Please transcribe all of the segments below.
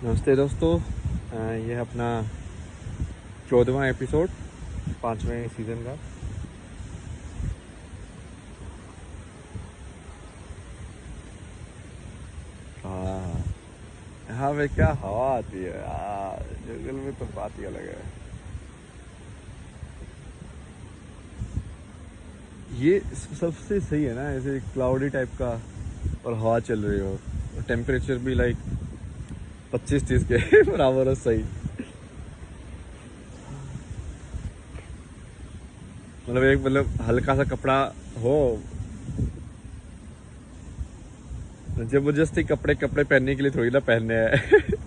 नमस्ते दोस्तों। ये है अपना 14वां एपिसोड 5वें सीज़न का। हाँ, यहाँ पे क्या हवा आती है यार, जंगल में तो बात ही अलग है। ये सबसे सही है ना, ऐसे क्लाउडी टाइप का और हवा चल रही हो और टेम्परेचर भी लाइक 25-30 के बराबर हो, सही। मतलब हल्का सा कपड़ा हो, जबरदस्ती कपड़े कपड़े पहनने के लिए थोड़ी ना पहनने हैं।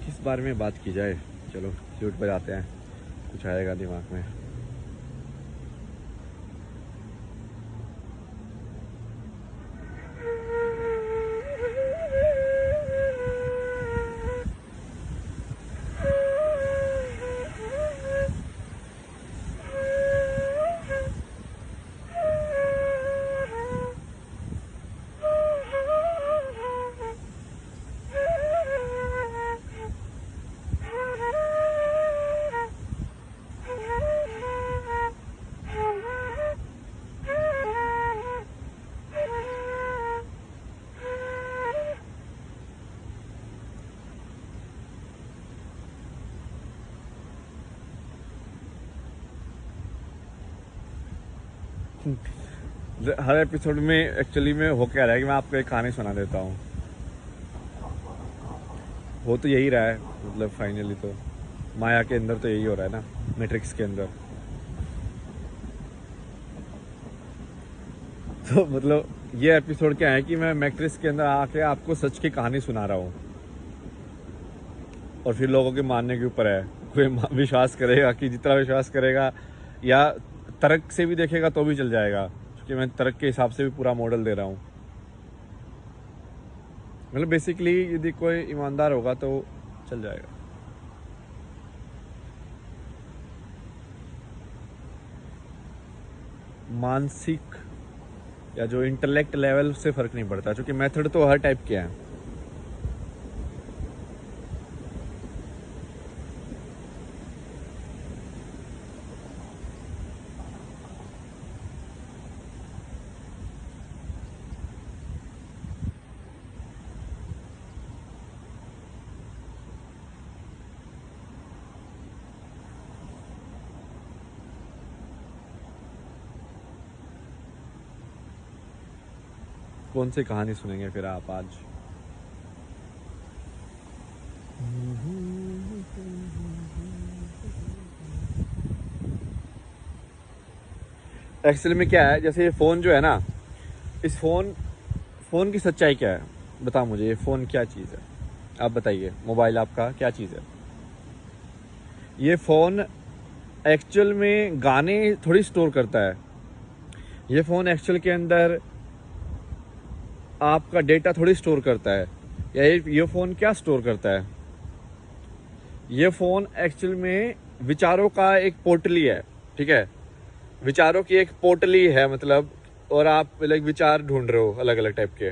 किस बारे में बात की जाए? चलो क्यूट पर जाते हैं, कुछ आएगा दिमाग में। हर एपिसोड में एक्चुअली में हो क्या रहा है कि मैं आपको एक कहानी सुना देता हूँ। हो तो यही रहा है, मतलब फाइनली तो माया के अंदर तो यही हो रहा है ना, मैट्रिक्स के अंदर। तो मतलब ये एपिसोड क्या है कि मैं मैट्रिक्स के अंदर आके आपको सच की कहानी सुना रहा हूँ और फिर लोगों के मानने के ऊपर है। कोई विश्वास करेगा, कि जितना विश्वास करेगा या तर्क से भी देखेगा तो भी चल जाएगा, क्योंकि मैं तर्क के हिसाब से भी पूरा मॉडल दे रहा हूँ। मतलब बेसिकली यदि कोई ईमानदार होगा तो चल जाएगा। मानसिक या जो इंटेलेक्ट लेवल से फ़र्क नहीं पड़ता, क्योंकि मेथड तो हर टाइप के हैं। कौन सी कहानी सुनेंगे फिर आप आज? एक्चुअली में क्या है, जैसे ये फ़ोन जो है ना, इस फ़ोन की सच्चाई क्या है? बताओ मुझे, ये फ़ोन क्या चीज़ है? आप बताइए, मोबाइल आपका क्या चीज़ है? ये फ़ोन एक्चुअल में गाने थोड़ी स्टोर करता है। ये फ़ोन एक्चुअल के अंदर आपका डेटा थोड़ी स्टोर करता है। या ये फ़ोन क्या स्टोर करता है? ये फ़ोन एक्चुअल में विचारों का एक पोर्टली है, ठीक है? विचारों की एक पोर्टली है, मतलब। और आप लाइक विचार ढूंढ रहे हो अलग अलग टाइप के।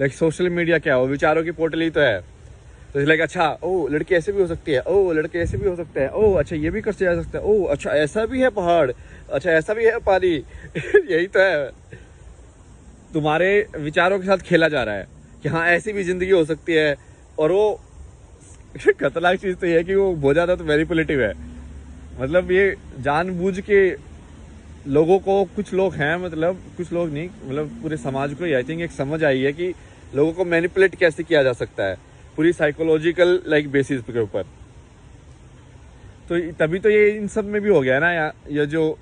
लाइक सोशल मीडिया क्या हो, विचारों की पोर्टली तो है। तो लाइक अच्छा, ओ लड़की ऐसे भी हो सकती है, ओ लड़के ऐसे भी हो सकते हैं, ओ अच्छा ये भी कर जा सकता है, ओ अच्छा ऐसा भी है पहाड़, अच्छा ऐसा भी है पानी। यही तो है, तुम्हारे विचारों के साथ खेला जा रहा है कि हाँ ऐसी भी जिंदगी हो सकती है। और वो खतरनाक चीज़ तो ये है कि वो बहुत ज़्यादा तो मैनिपुलेटिव है। मतलब ये जानबूझ के लोगों को, कुछ लोग हैं, मतलब कुछ लोग नहीं, मतलब पूरे समाज को आई थिंक एक समझ आई है कि लोगों को मैनिपुलेट कैसे किया जा सकता है, पूरी साइकोलॉजिकल लाइक बेसिस के ऊपर। तो तभी तो ये इन सब में भी हो गया है ना। ये जो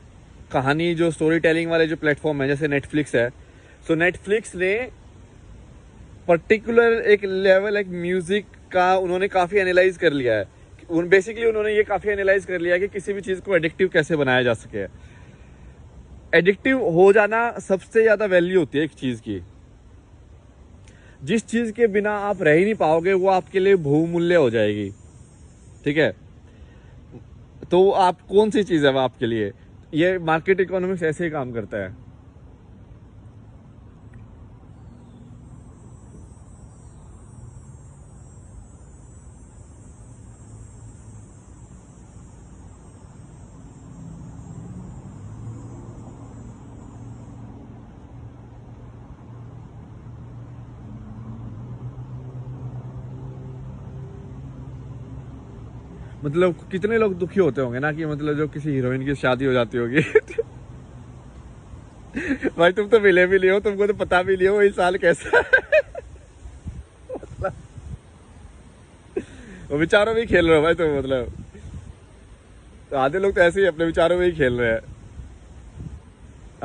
कहानी, जो स्टोरी टेलिंग वाले जो प्लेटफॉर्म है, जैसे नेटफ्लिक्स है। सो नेटफ्लिक्स ने पर्टिकुलर एक लेवल, एक म्यूजिक का उन्होंने काफ़ी एनालाइज कर लिया है। बेसिकली उन्होंने ये काफी एनालाइज कर लिया कि किसी भी चीज को एडिक्टिव कैसे बनाया जा सके। एडिक्टिव हो जाना सबसे ज्यादा वैल्यू होती है एक चीज की। जिस चीज के बिना आप रह ही नहीं पाओगे वो आपके लिए बहुमूल्य हो जाएगी, ठीक है। तो आप कौन सी चीज है वो आपके लिए? ये मार्केट इकोनॉमिक्स ऐसे ही काम करता है। मतलब कितने लोग दुखी होते होंगे ना कि मतलब जो किसी हीरोइन की शादी हो जाती होगी भाई तुम तो मिले भी नहीं हो, तुमको तो पता भी नहीं हो इस साल कैसा वो विचारों में ही खेल रहे हो भाई तुम। मतलब तो आधे लोग तो ऐसे ही अपने विचारों में ही खेल रहे हैं।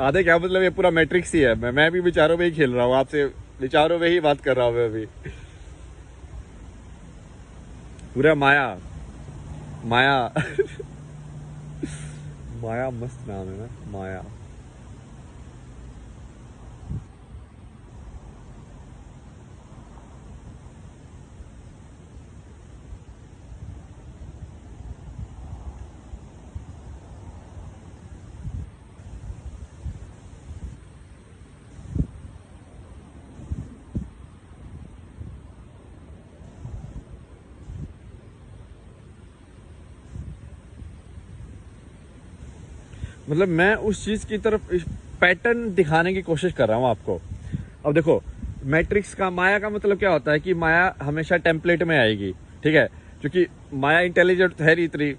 आधे क्या मतलब ये पूरा मैट्रिक्स ही है। मैं भी विचारों में ही खेल रहा हूँ, आपसे विचारों में ही बात कर रहा हूँ मैं अभी। पूरा माया माया माया मस्त नाम है ना, माया। मतलब मैं उस चीज की तरफ पैटर्न दिखाने की कोशिश कर रहा हूँ आपको। अब देखो मैट्रिक्स का, माया का मतलब क्या होता है कि माया हमेशा टेम्पलेट में आएगी, ठीक है। क्योंकि माया इंटेलिजेंट है नहीं इतनी,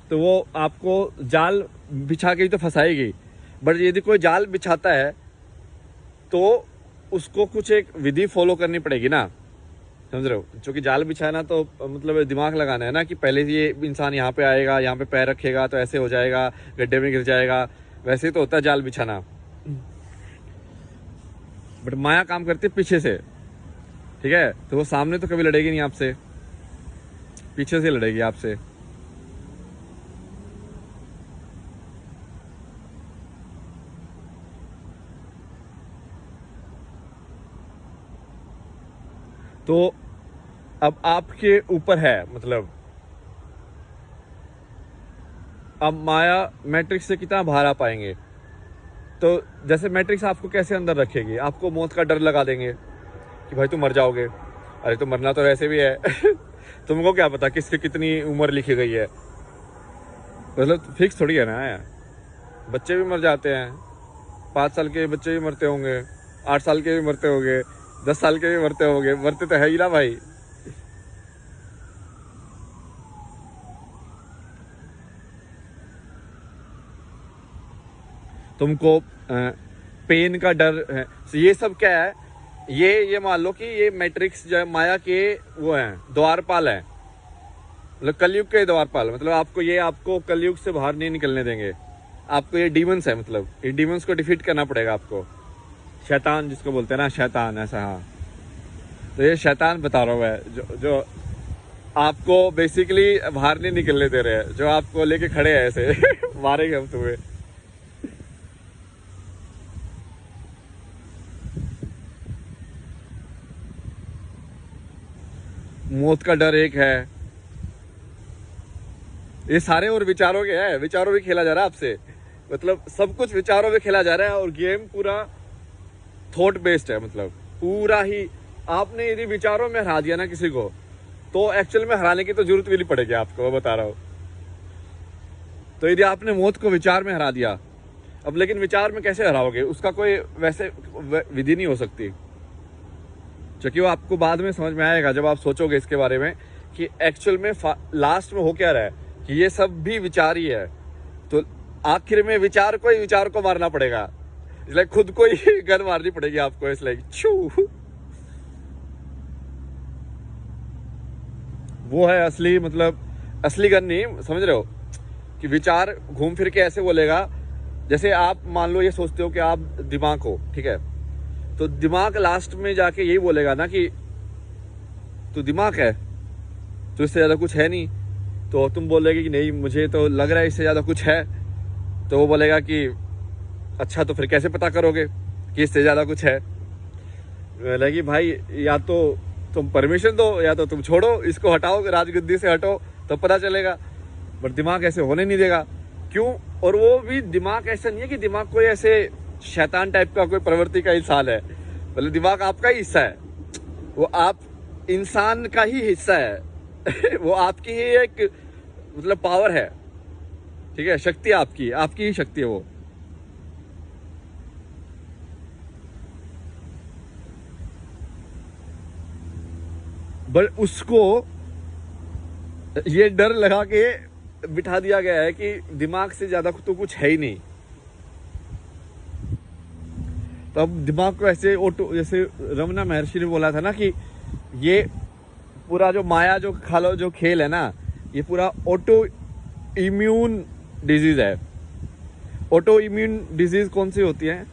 तो वो आपको जाल बिछा के ही तो फंसाएगी। बट यदि कोई जाल बिछाता है तो उसको कुछ एक विधि फॉलो करनी पड़ेगी ना, समझ रहे हो। क्योंकि जाल बिछाना तो मतलब दिमाग लगाना है ना कि पहले ये इंसान यहाँ पे आएगा, यहाँ पे पैर रखेगा तो ऐसे हो जाएगा, गड्ढे में गिर जाएगा। वैसे ही तो होता है जाल बिछाना। बट माया काम करती है पीछे से, ठीक है। तो वो सामने तो कभी लड़ेगी नहीं आपसे, पीछे से लड़ेगी आपसे। तो अब आपके ऊपर है, मतलब अब माया मैट्रिक्स से कितना बाहर आ पाएंगे। तो जैसे मैट्रिक्स आपको कैसे अंदर रखेगी, आपको मौत का डर लगा देंगे कि भाई तुम मर जाओगे। अरे तो मरना तो वैसे भी है तुमको क्या पता किसकी कितनी उम्र लिखी गई है, मतलब फिक्स थोड़ी है ना यार। बच्चे भी मर जाते हैं, 5 साल के बच्चे भी मरते होंगे, 8 साल के भी मरते होंगे, 10 साल के भी मरते होंगे, मरते तो है ही ना भाई। तुमको पेन का डर है, तो ये सब क्या है, ये मान लो कि ये मैट्रिक्स जो है माया के वो हैं, द्वारपाल हैं, मतलब कलयुग के द्वारपाल। मतलब आपको कलयुग से बाहर नहीं निकलने देंगे। आपको ये डीमंस है, मतलब ये डीमंस को डिफीट करना पड़ेगा आपको। शैतान जिसको बोलते हैं ना, शैतान ऐसा, हाँ। तो ये शैतान बता रहा हूँ मैं, जो आपको बेसिकली बाहर नहीं निकलने दे रहे हैं, जो आपको लेके खड़े हैं ऐसे मारेंगे हम तुम्हें। मौत का डर एक है, ये सारे और विचारों के हैं। विचारों में खेला जा रहा है आपसे, मतलब सब कुछ विचारों में खेला जा रहा है। और गेम पूरा थॉट बेस्ड है, मतलब पूरा ही। आपने यदि विचारों में हरा दिया ना किसी को, तो एक्चुअल में हराने की तो जरूरत भी नहीं पड़ेगी आपको, मैं बता रहा हूँ। तो यदि आपने मौत को विचार में हरा दिया, अब लेकिन विचार में कैसे हराओगे, उसका कोई वैसे विधि नहीं हो सकती। क्योंकि वो आपको बाद में समझ में आएगा जब आप सोचोगे इसके बारे में कि एक्चुअल में लास्ट में हो क्या रहा है, कि ये सब भी विचार ही है। तो आखिर में विचार को मारना पड़ेगा, इसलिए खुद को ही गन मारनी पड़ेगी आपको, इसलिए छू। वो है असली, मतलब असली गन नहीं, समझ रहे हो, कि विचार घूम फिर के ऐसे बोलेगा। जैसे आप मान लो ये सोचते हो कि आप दिमाग हो, ठीक है, तो दिमाग लास्ट में जाके यही बोलेगा ना कि तू दिमाग है, तो इससे ज्यादा कुछ है नहीं। तो तुम बोलोगे कि नहीं मुझे तो लग रहा है इससे ज़्यादा कुछ है, तो वो बोलेगा कि अच्छा तो फिर कैसे पता करोगे कि इससे ज़्यादा कुछ है। बोला कि भाई या तो तुम परमिशन दो या तो तुम छोड़ो, इसको हटाओ, राजगद्दी से हटो, तब पता चलेगा। बट दिमाग ऐसे होने नहीं देगा। क्यों? और वो भी दिमाग ऐसा नहीं है कि दिमाग कोई ऐसे शैतान टाइप का कोई प्रवृत्ति का इंसान है, मतलब दिमाग आपका ही हिस्सा है, वो आप इंसान का ही हिस्सा है वो आपकी ही एक मतलब पावर है, ठीक है, शक्ति आपकी ही शक्ति है वो। बट उसको ये डर लगा के बिठा दिया गया है कि दिमाग से ज्यादा तो कुछ है ही नहीं। तो अब दिमाग को ऐसे ऑटो, जैसे रमना महर्षि ने बोला था ना कि ये पूरा जो माया जो खालो जो खेल है ना, ये पूरा ऑटो इम्यून डिजीज है। ऑटो इम्यून डिजीज कौन सी होती है?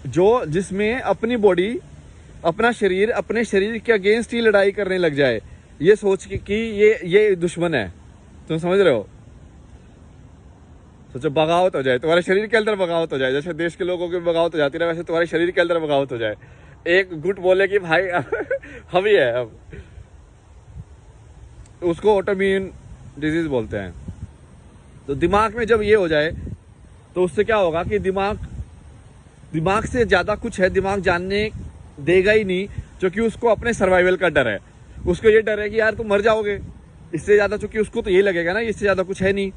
जो जिसमें अपनी बॉडी, अपना शरीर अपने शरीर के अगेंस्ट ही लड़ाई करने लग जाए, ये सोच के कि ये दुश्मन है। तुम समझ रहे हो? सोचो बगावत हो जाए, तुम्हारे शरीर के अंदर बगावत हो जाए, जैसे देश के लोगों की बगावत हो जाती है वैसे तुम्हारे शरीर के अंदर बगावत हो जाए। एक गुट बोले कि भाई हम ही है, अब उसको ऑटोइम्यून डिजीज बोलते हैं। तो दिमाग में जब ये हो जाए तो उससे क्या होगा कि दिमाग से ज्यादा कुछ है दिमाग जानने देगा ही नहीं, क्योंकि उसको अपने सर्वाइवल का डर है। उसको ये डर है कि यार तुम मर जाओगे, इससे ज्यादा, चूंकि उसको तो ये लगेगा ना इससे ज्यादा कुछ है नहीं।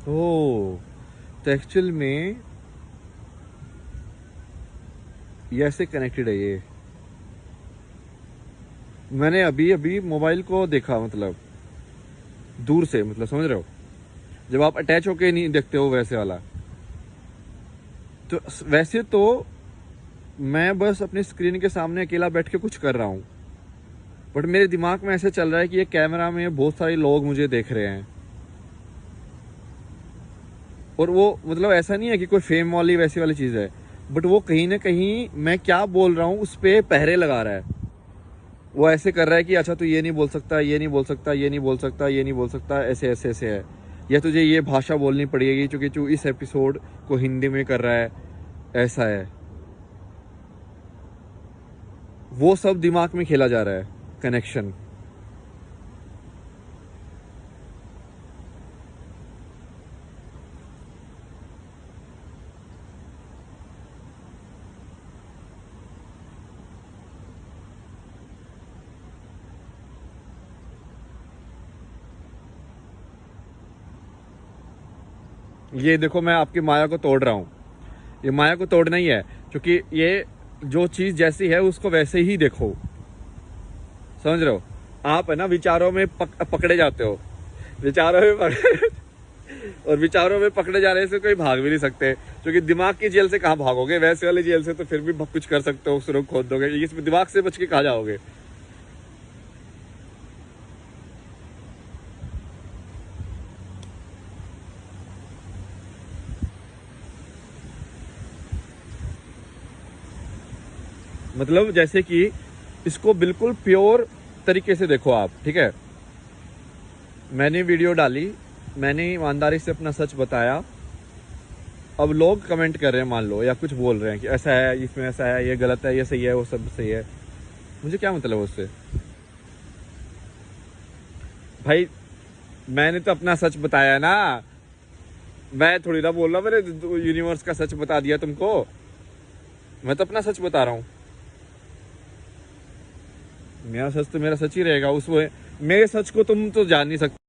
ओ, तो एक्चुअल में ये ऐसे कनेक्टेड है। ये मैंने अभी अभी मोबाइल को देखा, मतलब दूर से, मतलब समझ रहे हो, जब आप अटैच होके नहीं देखते हो वैसे वाला। तो वैसे तो मैं बस अपनी स्क्रीन के सामने अकेला बैठ के कुछ कर रहा हूँ, बट मेरे दिमाग में ऐसे चल रहा है कि ये कैमरा में बहुत सारे लोग मुझे देख रहे हैं। और वो मतलब ऐसा नहीं है कि कोई फेम वाली वैसी वाली चीज़ है, बट वो कहीं ना कहीं मैं क्या बोल रहा हूँ उस पर पहरे लगा रहा है। वो ऐसे कर रहा है कि अच्छा तू ये नहीं बोल सकता, ये नहीं बोल सकता, ये नहीं बोल सकता, ये नहीं बोल सकता, ऐसे ऐसे ऐसे है, या तुझे ये भाषा बोलनी पड़ेगी क्योंकि तू इस एपिसोड को हिंदी में कर रहा है, ऐसा है। वो सब दिमाग में खेला जा रहा है, कनेक्शन। ये देखो मैं आपकी माया को तोड़ रहा हूँ, ये माया को तोड़ना ही है, क्योंकि ये जो चीज़ जैसी है उसको वैसे ही देखो। समझ रहे हो? आप है ना विचारों में पकड़े जाते हो, विचारों में और विचारों में पकड़े जाने से कोई भाग भी नहीं सकते, क्योंकि दिमाग की जेल से कहाँ भागोगे? वैसे वाली जेल से तो फिर भी कुछ कर सकते हो, सुरंग खोद दोगे, इस दिमाग से बच के कहाँ जाओगे? मतलब जैसे कि इसको बिल्कुल प्योर तरीके से देखो आप, ठीक है? मैंने वीडियो डाली, मैंने ईमानदारी से अपना सच बताया, अब लोग कमेंट कर रहे हैं मान लो, या कुछ बोल रहे हैं कि ऐसा है, इसमें ऐसा है, ये गलत है, ये सही है, वो सब सही है, मुझे क्या मतलब उससे? भाई मैंने तो अपना सच बताया ना, मैं थोड़ी ना बोल रहा मैंने यूनिवर्स का सच बता दिया तुमको, मैं तो अपना सच बता रहा हूँ। मेरा सच तो मेरा सच ही रहेगा, उसमें मेरे सच को तुम तो जान नहीं सकते।